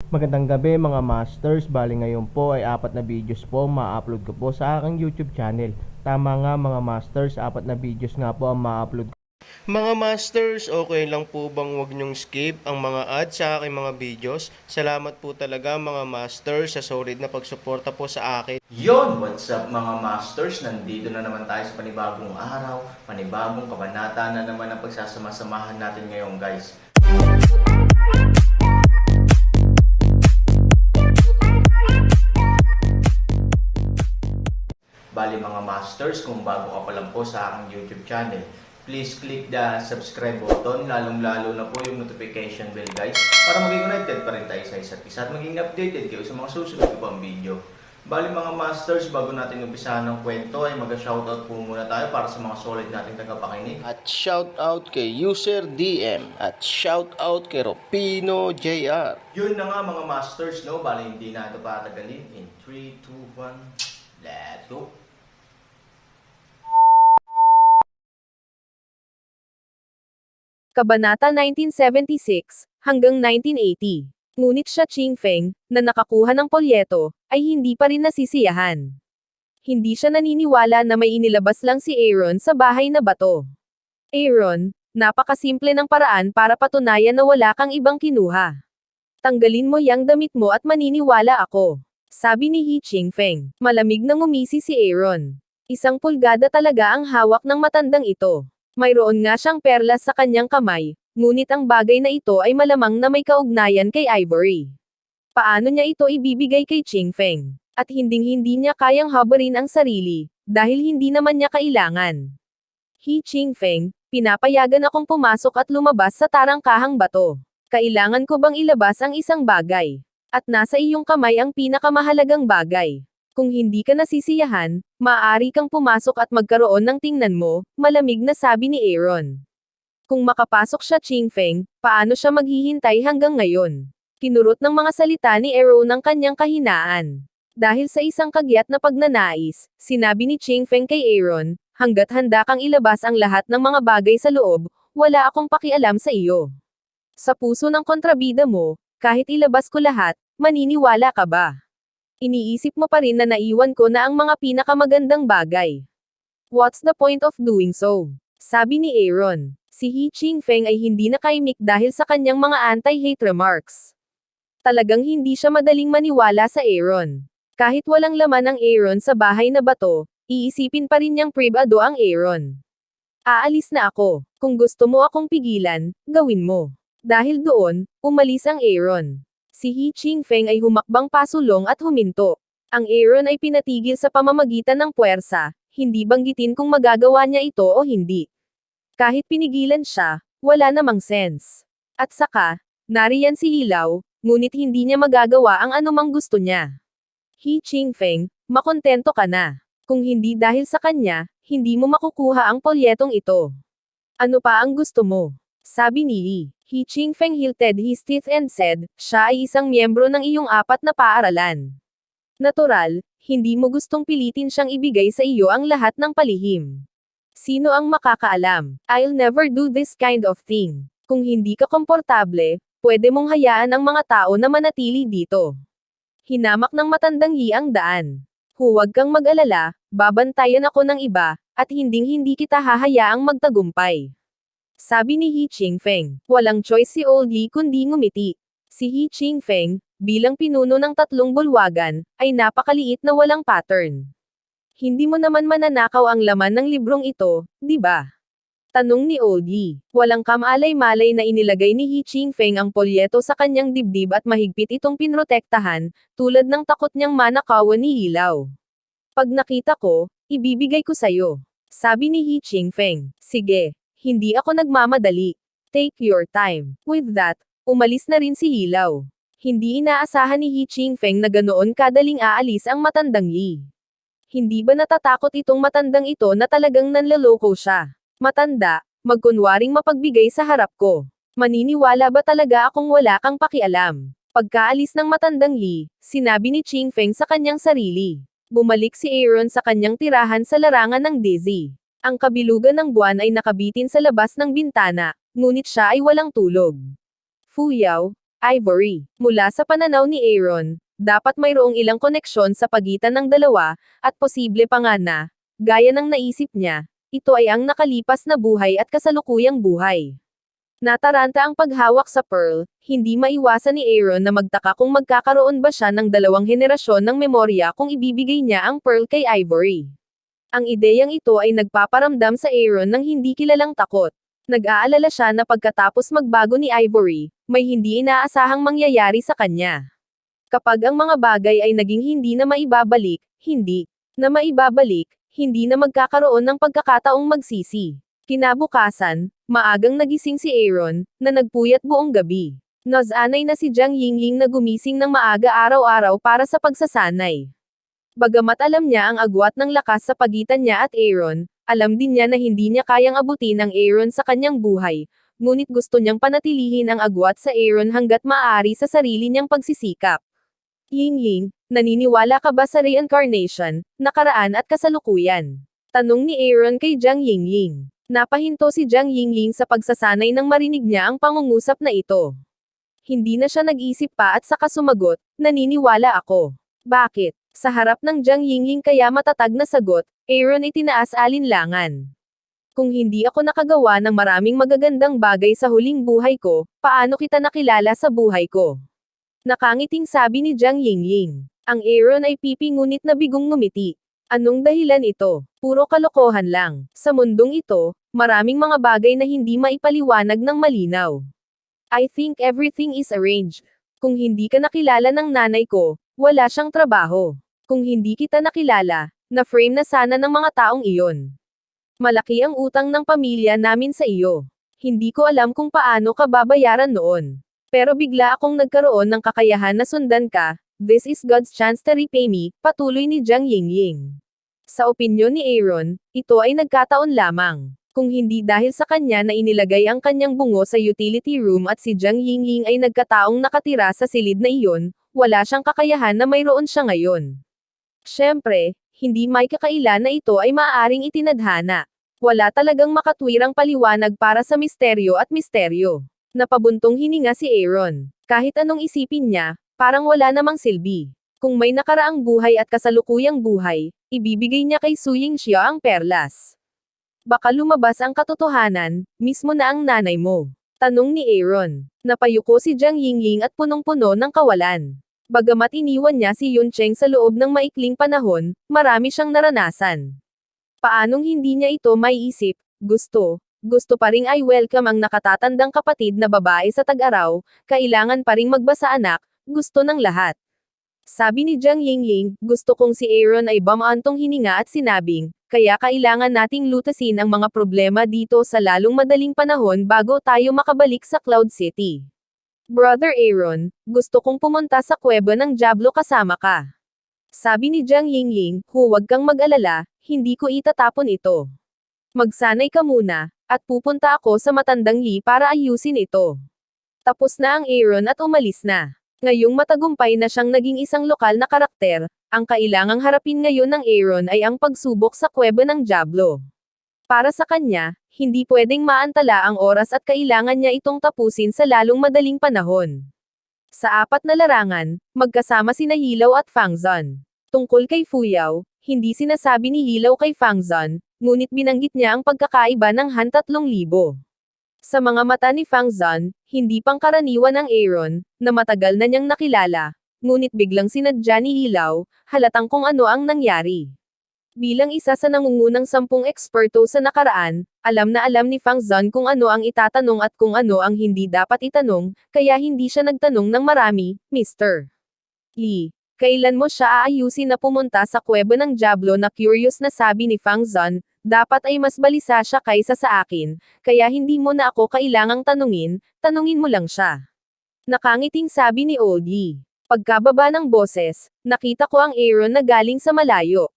Magandang gabi mga masters, bali ngayon po ay 4 na videos po ma-upload ko po sa aking YouTube channel. Tama nga mga masters, 4 na videos nga po ang ma-upload ko. Mga masters, okay lang po bang wag nyong skip ang mga ads sa aking mga videos? Salamat po talaga mga masters sa solid na pagsuporta po sa akin. Yon, what's up mga masters? Nandito na naman tayo sa panibagong araw, panibagong kabanata na naman ang pagsasama-samahan natin ngayon guys. Bali mga masters, kung bago ka pa lang po sa aking YouTube channel, please click the subscribe button, lalong-lalo na po yung notification bell guys, para maging connected pa rin tayo sa isa't isa at maging updated kayo sa mga susunod ko pang video. Bali mga masters, bago natin umpisahan ng kwento ay mag-shoutout po muna tayo para sa mga solid nating tagapakinig. At shoutout kay User DM at shoutout kay Ropino JR. Yun na nga mga masters, no? Bali hindi na ito patagalin. In 3, 2, 1, let's go! Kabanata 1976 hanggang 1980. Ngunit siya Ching Feng, na nakakuha ng polyeto, ay hindi pa rin nasisiyahan. Hindi siya naniniwala na may inilabas lang si Aaron sa bahay na bato. Aaron, napakasimple ng paraan para patunayan na wala kang ibang kinuha. Tanggalin mo yang damit mo at maniniwala ako. Sabi ni He Ching Feng. Malamig na ngumisi si Aaron. 1 pulgada talaga ang hawak ng matandang ito. Mayroon nga siyang perlas sa kanyang kamay, ngunit ang bagay na ito ay malamang na may kaugnayan kay Ivory. Paano niya ito ibibigay kay Ching Feng? At hinding-hindi niya kayang habarin ang sarili, dahil hindi naman niya kailangan. He Ching Feng, pinapayagan akong pumasok at lumabas sa tarangkahang bato. Kailangan ko bang ilabas ang isang bagay? At nasa iyong kamay ang pinakamahalagang bagay. Kung hindi ka nasisiyahan, maaari kang pumasok at magkaroon ng tingnan mo, malamig na sabi ni Aaron. Kung makapasok siya Ching Feng, paano siya maghihintay hanggang ngayon? Kinurot ng mga salita ni Aaron ang kanyang kahinaan. Dahil sa isang kagyat na pagnanais, sinabi ni Ching Feng kay Aaron, hanggat handa kang ilabas ang lahat ng mga bagay sa loob, wala akong pakialam sa iyo. Sa puso ng kontrabida mo, kahit ilabas ko lahat, maniniwala ka ba? Iniisip mo pa rin na naiwan ko na ang mga pinakamagandang bagay. What's the point of doing so? Sabi ni Aaron. Si He Ching Feng ay hindi nakaimik dahil sa kanyang mga anti-hate remarks. Talagang hindi siya madaling maniwala sa Aaron. Kahit walang laman ang Aaron sa bahay na bato, iisipin pa rin niyang privado ang Aaron. Aalis na ako. Kung gusto mo akong pigilan, gawin mo. Dahil doon, umalis ang Aaron. Si He Ching Feng ay humakbang pasulong at huminto. Ang Aaron ay pinatigil sa pamamagitan ng puwersa, hindi banggitin kung magagawa niya ito o hindi. Kahit pinigilan siya, wala namang sense. At saka, nariyan si Ilaw, ngunit hindi niya magagawa ang anumang gusto niya. He Ching Feng, makontento ka na. Kung hindi dahil sa kanya, hindi mo makukuha ang polyetong ito. Ano pa ang gusto mo? Sabi ni Yi. He Ching Feng hilted his teeth and said, siya ay isang miyembro ng iyong 4 na paaralan. Natural, hindi mo gustong pilitin siyang ibigay sa iyo ang lahat ng palihim. Sino ang makakaalam? I'll never do this kind of thing. Kung hindi ka komportable, pwede mong hayaan ang mga tao na manatili dito. Hinamak ng matandang Yi ang daan. Huwag kang mag-alala, babantayan ako ng iba, at hinding-hindi kita hahayaang magtagumpay. Sabi ni He Ching Feng. Walang choice si Old Yi kundi ngumiti. Si He Ching Feng, bilang pinuno ng 3 bulwagan, ay napakaliit na walang pattern. Hindi mo naman mananakaw ang laman ng librong ito, di ba? Tanong ni Old Yi. Walang kamalay-malay na inilagay ni He Ching Feng ang polyeto sa kanyang dibdib at mahigpit itong pinrotektahan, tulad ng takot niyang manakawan ni Ilaw. Pag nakita ko, ibibigay ko sayo. Sabi ni He Ching Feng. Sige. Hindi ako nagmamadali. Take your time. With that, umalis na rin si Ilaw. Hindi inaasahan ni He Ching Feng na ganoon kadaling aalis ang matandang Yi. Hindi ba natatakot itong matandang ito na talagang nanloloko siya? Matanda, magkunwaring mapagbigay sa harap ko. Maniniwala ba talaga akong wala kang pakialam? Pagkaalis ng matandang Yi, sinabi ni Ching Feng sa kanyang sarili. Bumalik si Aaron sa kanyang tirahan sa larangan ng Dizzy. Ang kabilugan ng buwan ay nakabitin sa labas ng bintana, ngunit siya ay walang tulog. Fuyaw, Ivory. Mula sa pananaw ni Aaron, dapat mayroong ilang koneksyon sa pagitan ng dalawa, at posible pa nga na, gaya ng naisip niya, ito ay ang nakalipas na buhay at kasalukuyang buhay. Nataranta ang paghawak sa Pearl, hindi maiwasan ni Aaron na magtaka kung magkakaroon ba siya ng dalawang henerasyon ng memorya kung ibibigay niya ang Pearl kay Ivory. Ang ideyang ito ay nagpaparamdam sa Aaron ng hindi kilalang takot. Nag-aalala siya na pagkatapos magbago ni Ivory, may hindi inaasahang mangyayari sa kanya. Kapag ang mga bagay ay naging hindi na maibabalik, hindi na magkakaroon ng pagkakataong magsisi. Kinabukasan, maagang nagising si Aaron, na nagpuyat buong gabi. Nasanay na si Jiang Yingling na gumising ng maaga araw-araw para sa pagsasanay. Bagamat alam niya ang agwat ng lakas sa pagitan niya at Aaron, alam din niya na hindi niya kayang abutin ang Aaron sa kanyang buhay, ngunit gusto niyang panatilihin ang agwat sa Aaron hanggat maaari sa sarili niyang pagsisikap. Yingling, naniniwala ka ba sa reincarnation, nakaraan at kasalukuyan? Tanong ni Aaron kay Jiang Yingling. Napahinto si Jiang Yingling sa pagsasanay nang marinig niya ang pangungusap na ito. Hindi na siya nag-isip pa at saka sumagot, naniniwala ako. Bakit? Sa harap ng Jiang Yingling kaya matatag na sagot, Aaron itinaas alinlangan. Kung hindi ako nakagawa ng maraming magagandang bagay sa huling buhay ko, paano kita nakilala sa buhay ko? Nakangiting sabi ni Jiang Yingling. Ang Aaron ay pipi ngunit nabigong ngumiti. Anong dahilan ito? Puro kalokohan lang. Sa mundong ito, maraming mga bagay na hindi maipaliwanag ng malinaw. I think everything is arranged. Kung hindi ka nakilala ng nanay ko, wala siyang trabaho. Kung hindi kita nakilala, na-frame na sana ng mga taong iyon. Malaki ang utang ng pamilya namin sa iyo. Hindi ko alam kung paano ka babayaran noon. Pero bigla akong nagkaroon ng kakayahan na sundan ka. This is God's chance to repay me, patuloy ni Jiang Yingling. Sa opinyon ni Aaron, ito ay nagkataon lamang. Kung hindi dahil sa kanya na inilagay ang kanyang bungo sa utility room at si Jiang Yingling ay nagkataong nakatira sa silid na iyon, wala siyang kakayahan na mayroon siya ngayon. Siyempre, hindi may kakaila na ito ay maaaring itinadhana. Wala talagang makatwirang paliwanag para sa misteryo at misteryo. Napabuntong hininga si Aaron. Kahit anong isipin niya, parang wala namang silbi. Kung may nakaraang buhay at kasalukuyang buhay, ibibigay niya kay Su Yingxia ang perlas. Baka lumabas ang katotohanan, mismo na ang nanay mo. Tanong ni Aaron. Napayuko si Jiang Yingling at punong-puno ng kawalan. Bagamat iniwan niya si Yun Cheng sa loob ng maikling panahon, marami siyang naranasan. Paanong hindi niya ito maiisip? Gusto pa ring I welcome ang nakatatandang kapatid na babae sa tag-araw, kailangan pa ring magbasa anak, gusto ng lahat. Sabi ni Jiang Yingling, gusto kong si Aaron ay bamaantong hininga at sinabing, kaya kailangan nating lutasin ang mga problema dito sa lalong madaling panahon bago tayo makabalik sa Cloud City. Brother Aaron, gusto kong pumunta sa kuweba ng Diablo kasama ka. Sabi ni Jiang Yingling, huwag kang mag-alala, hindi ko itatapon ito. Magsanay ka muna, at pupunta ako sa matandang Yi para ayusin ito. Tapos na ang Aaron at umalis na. Ngayong matagumpay na siyang naging isang lokal na karakter, ang kailangang harapin ngayon ng Aaron ay ang pagsubok sa kuweba ng Diablo. Para sa kanya, hindi pwedeng maantala ang oras at kailangan niya itong tapusin sa lalong madaling panahon. Sa 4 na larangan, magkasama sina Hilaw at Fang Zon. Tungkol kay Fuyao, hindi sinasabi ni Hilaw kay Fang Zon, ngunit binanggit niya ang pagkakaiba ng Han 3,000. Sa mga mata ni Fang Zon, hindi pangkaraniwan ang Aaron, na matagal na niyang nakilala, ngunit biglang sinadya ni Hilaw, halatang kung ano ang nangyari. Bilang isa sa nangungunang 10 eksperto sa nakaraan, alam na alam ni Fang Zon kung ano ang itatanong at kung ano ang hindi dapat itanong, kaya hindi siya nagtanong ng marami, Mr. Lee. Kailan mo siya aayusin na pumunta sa kuweba ng Diablo na curious na sabi ni Fang Zon, dapat ay mas balisa siya kaysa sa akin, kaya hindi mo na ako kailangang tanungin, tanungin mo lang siya. Nakangiting sabi ni Old Yi. Pagkababa ng boses, nakita ko ang Aaron na galing sa malayo.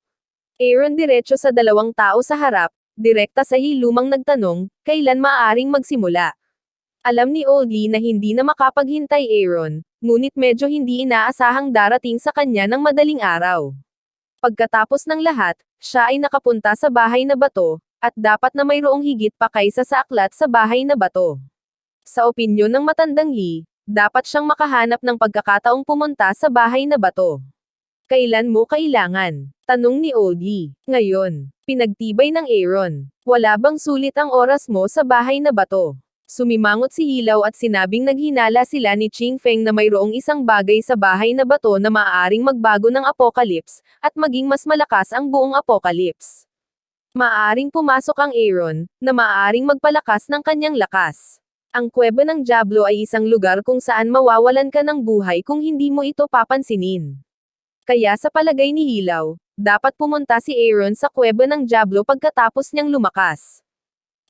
Aaron diretso sa 2 tao sa harap, direkta sa hilumang nagtanong, kailan maaaring magsimula. Alam ni Old Yi na hindi na makapaghintay Aaron, ngunit medyo hindi inaasahang darating sa kanya ng madaling araw. Pagkatapos ng lahat, siya ay nakapunta sa bahay na bato, at dapat na mayroong higit pa kaysa sa aklat sa bahay na bato. Sa opinyon ng matandang Yi, dapat siyang makahanap ng pagkakataong pumunta sa bahay na bato. Kailan mo kailangan? Tanong ni Oldie. Ngayon. Pinagtibay ng Aaron. Wala bang sulit ang oras mo sa bahay na bato? Sumimangot si Hilaw at sinabing naghinala sila ni Ching Feng na mayroong isang bagay sa bahay na bato na maaaring magbago ng apocalypse, at maging mas malakas ang buong apocalypse. Maaaring pumasok ang Aaron, na maaaring magpalakas ng kanyang lakas. Ang kuweba ng Diablo ay isang lugar kung saan mawawalan ka ng buhay kung hindi mo ito papansinin. Kaya sa palagay ni Hilaw, dapat pumunta si Aaron sa kuweba ng Diablo pagkatapos niyang lumakas.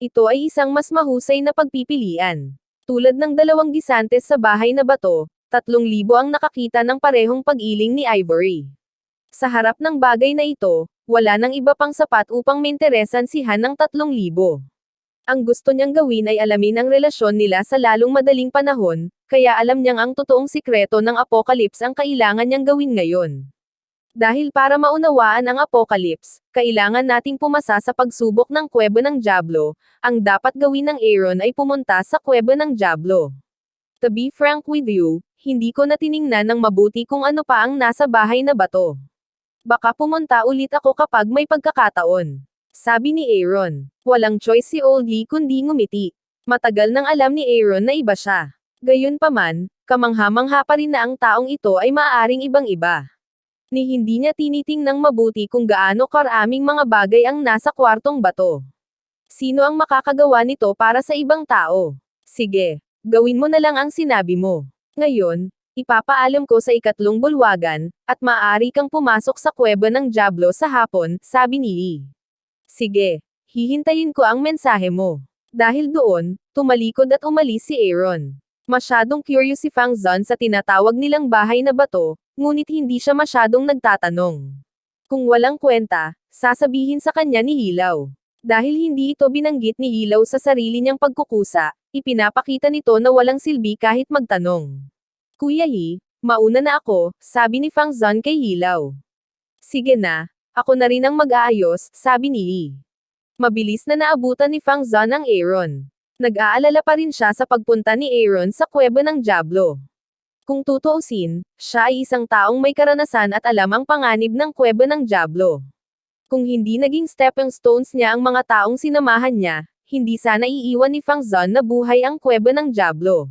Ito ay isang mas mahusay na pagpipilian. Tulad ng 2 gisantes sa bahay na bato, 3,000 ang nakakita ng parehong pag-iling ni Ivory. Sa harap ng bagay na ito, wala nang iba pang sapat upang mainteresan si Han ng 3,000. Ang gusto niyang gawin ay alamin ang relasyon nila sa lalong madaling panahon, kaya alam niyang ang totoong sikreto ng apocalypse ang kailangan niyang gawin ngayon. Dahil para maunawaan ang apocalypse, kailangan nating pumasa sa pagsubok ng kuweba ng Diablo. Ang dapat gawin ng Aaron ay pumunta sa kuweba ng Diablo. To be frank with you, hindi ko na tiningnan ng mabuti kung ano pa ang nasa bahay na bato. Baka pumunta ulit ako kapag may pagkakataon. Sabi ni Aaron. Walang choice si Oldie kundi ngumiti. Matagal nang alam ni Aaron na iba siya. Gayunpaman, kamangha-mangha pa rin na ang taong ito ay maaaring ibang-iba. Ni hindi niya tinitingnang mabuti kung gaano karaming mga bagay ang nasa kwartong bato. Sino ang makakagawa nito para sa ibang tao? Sige, gawin mo na lang ang sinabi mo. Ngayon, ipapaalam ko sa 3 bulwagan, at maaari kang pumasok sa kuweba ng Diablo sa hapon, sabi ni Lee. Sige, hihintayin ko ang mensahe mo. Dahil doon, tumalikod at umalis si Aaron. Masyadong curious si Fang Zon sa tinatawag nilang bahay na bato, ngunit hindi siya masyadong nagtatanong. Kung walang kwenta, sasabihin sa kanya ni Hilaw. Dahil hindi ito binanggit ni Hilaw sa sarili niyang pagkukusa, ipinapakita nito na walang silbi kahit magtanong. Kuya Yi, mauna na ako, sabi ni Fang Zon kay Hilaw. Sige na, ako na rin ang mag-aayos, sabi ni Yi. Mabilis na naabutan ni Fang Zon ang Aaron. Nag-aalala pa rin siya sa pagpunta ni Aaron sa kuweba ng Diablo. Kung tutuusin, siya ay isang taong may karanasan at alam ang panganib ng kuweba ng Diablo. Kung hindi naging stepping stones niya ang mga taong sinamahan niya, hindi sana iiwan ni Fang Zon na buhay ang kuweba ng Diablo.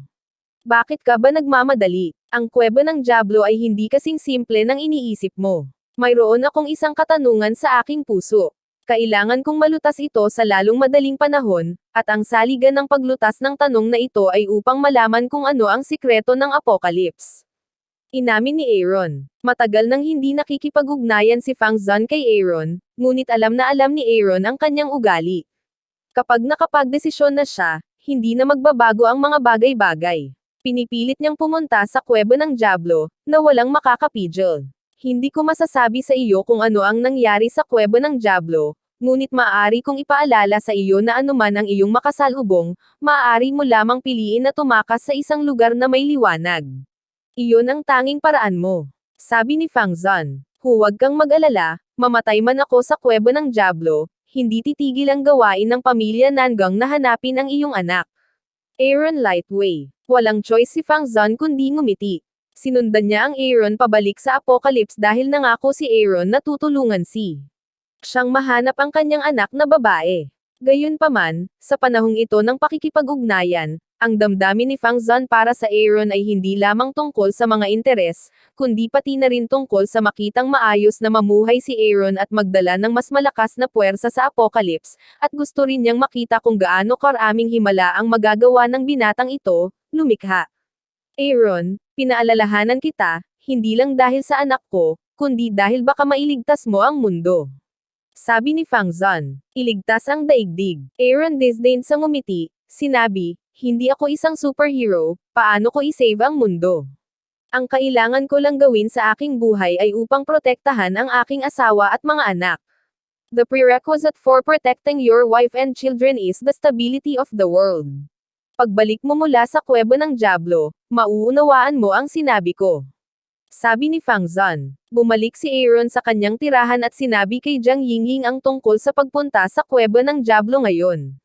Bakit ka ba nagmamadali? Ang kuweba ng Diablo ay hindi kasing simple ng iniisip mo. Mayroon akong isang katanungan sa aking puso. Kailangan kong malutas ito sa lalong madaling panahon, at ang saligan ng paglutas ng tanong na ito ay upang malaman kung ano ang sikreto ng apocalypse. Inamin ni Aaron. Matagal nang hindi nakikipag-ugnayan si Fang Zon kay Aaron, ngunit alam na alam ni Aaron ang kanyang ugali. Kapag nakapagdesisyon na siya, hindi na magbabago ang mga bagay-bagay. Pinipilit niyang pumunta sa kuweba ng Diablo, na walang makakapigil. Hindi ko masasabi sa iyo kung ano ang nangyari sa kuweba ng Diablo, ngunit maaari kong ipaalala sa iyo na anuman ang iyong makasalubong, maaari mo lamang piliin na tumakas sa isang lugar na may liwanag. Iyon ang tanging paraan mo. Sabi ni Fang Zon. Huwag kang mag-alala, mamatay man ako sa kuweba ng Diablo, hindi titigil ang gawain ng pamilya Nangang na hanapin ang iyong anak. Aaron Lightway. Walang choice si Fang Zon kundi ngumiti. Sinundan niya ang Aaron pabalik sa Apocalypse dahil nangako si Aaron na tutulungan siyang mahanap ang kanyang anak na babae. Gayunpaman, sa panahong ito ng pakikipag-ugnayan, ang damdamin ni Fang Zon para sa Aaron ay hindi lamang tungkol sa mga interes, kundi pati na rin tungkol sa makitang maayos na mamuhay si Aaron at magdala ng mas malakas na puwersa sa Apocalypse, at gusto rin niyang makita kung gaano karaming himala ang magagawa ng binatang ito, lumikha. Aaron, pinaalalahanan kita, hindi lang dahil sa anak ko, kundi dahil baka mailigtas mo ang mundo. Sabi ni Fang Zon. Iligtas ang daigdig. Aaron disdain sa ngumiti, sinabi, hindi ako isang superhero, paano ko isave ang mundo? Ang kailangan ko lang gawin sa aking buhay ay upang protektahan ang aking asawa at mga anak. The prerequisite for protecting your wife and children is the stability of the world. Pagbalik mo mula sa kuweba ng Diablo, mauunawaan mo ang sinabi ko. Sabi ni Fang Zon. Bumalik si Aaron sa kanyang tirahan at sinabi kay Jiang Yingying ang tungkol sa pagpunta sa kuweba ng Diablo ngayon.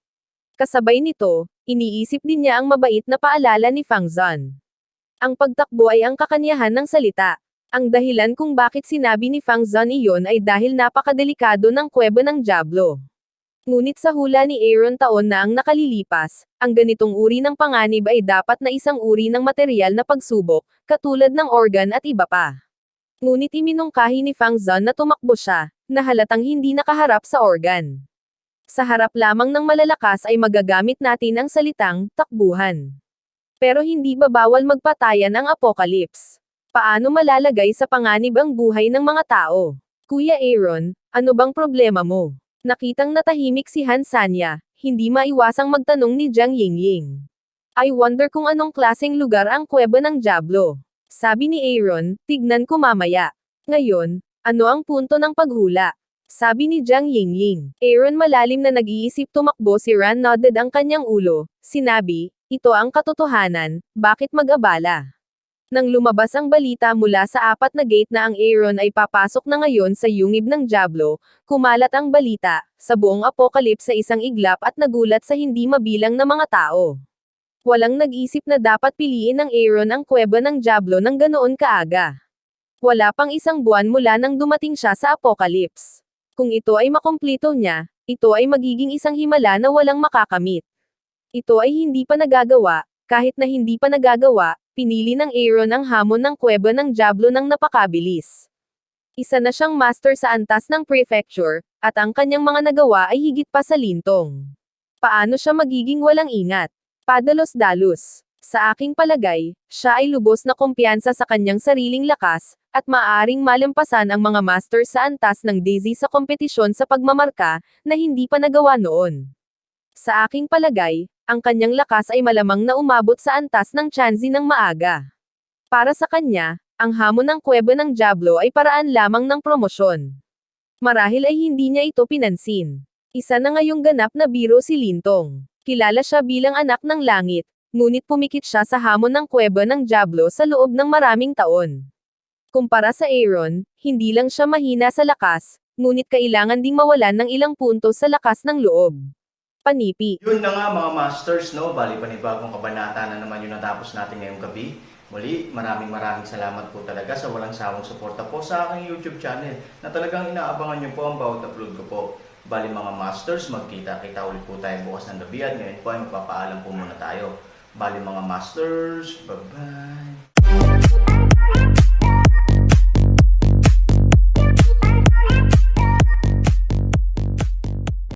Kasabay nito, iniisip din niya ang mabait na paalala ni Fang Zon. Ang pagtakbo ay ang kakanyahan ng salita. Ang dahilan kung bakit sinabi ni Fang Zan iyon ay dahil napakadelikado ng kuweba ng Diablo. Ngunit sa hula ni Aaron taon na ang nakalilipas, ang ganitong uri ng panganib ay dapat na isang uri ng material na pagsubok, katulad ng organ at iba pa. Ngunit iminungkahi ni Fang Zan na tumakbo siya, na halatang hindi nakaharap sa organ. Sa harap lamang ng malalakas ay magagamit natin ang salitang, takbuhan. Pero hindi ba bawal magpatayan ang apocalypse? Paano malalagay sa panganib ang buhay ng mga tao? Kuya Aaron, ano bang problema mo? Nakitang natahimik si Han Sanya, hindi maiwasang magtanong ni Jiang Yingying. I wonder kung anong klaseng lugar ang kuweba ng Diablo. Sabi ni Aaron, tignan ko mamaya. Ngayon, ano ang punto ng paghula? Sabi ni Jiang Yingying. Aaron malalim na nag-iisip tumakbo si Ran nodded ang kanyang ulo. Sinabi, ito ang katotohanan, bakit mag-abala? Nang lumabas ang balita mula sa 4 na gate na ang Aaron ay papasok na ngayon sa yungib ng Diablo, kumalat ang balita, sa buong apocalypse sa isang iglap at nagulat sa hindi mabilang na mga tao. Walang nag-isip na dapat piliin ng Aaron ang kuweba ng Diablo ng ganoon kaaga. Wala pang isang buwan mula nang dumating siya sa apocalypse. Kung ito ay makumplito niya, ito ay magiging isang himala na walang makakamit. Ito ay hindi pa nagagawa, kahit na hindi pa nagagawa, pinili ng Aaron ang hamon ng kuweba ng Diablo ng napakabilis. Isa na siyang master sa antas ng prefecture, at ang kanyang mga nagawa ay higit pa sa lintong. Paano siya magiging walang ingat? Padalos-dalos. Sa aking palagay, siya ay lubos na kumpiyansa sa kanyang sariling lakas, at maaaring malampasan ang mga master sa antas ng Daisy sa kompetisyon sa pagmamarka, na hindi pa nagawa noon. Sa aking palagay, ang kanyang lakas ay malamang na umabot sa antas ng Chanzi ng maaga. Para sa kanya, ang hamon ng kuweba ng Diablo ay paraan lamang ng promosyon. Marahil ay hindi niya ito pinansin. Isa na ngayong ganap na biro si Lintong. Kilala siya bilang anak ng langit, ngunit pumikit siya sa hamon ng kuweba ng Diablo sa loob ng maraming taon. Kumpara sa Aaron, hindi lang siya mahina sa lakas, ngunit kailangan ding mawalan ng ilang puntos sa lakas ng loob. Panipi. Yun na nga mga masters, no? Bali panibagong kabanata na naman yung natapos natin ngayong gabi. Muli, maraming salamat po talaga sa walang sawang suporta po sa aking YouTube channel na talagang inaabangan nyo po ang bawat upload ko po. Bali mga masters, magkita-kita ulit po tayo bukas ng gabi at ngayon po ay magpapaalam po muna tayo. Bali mga masters, bye-bye!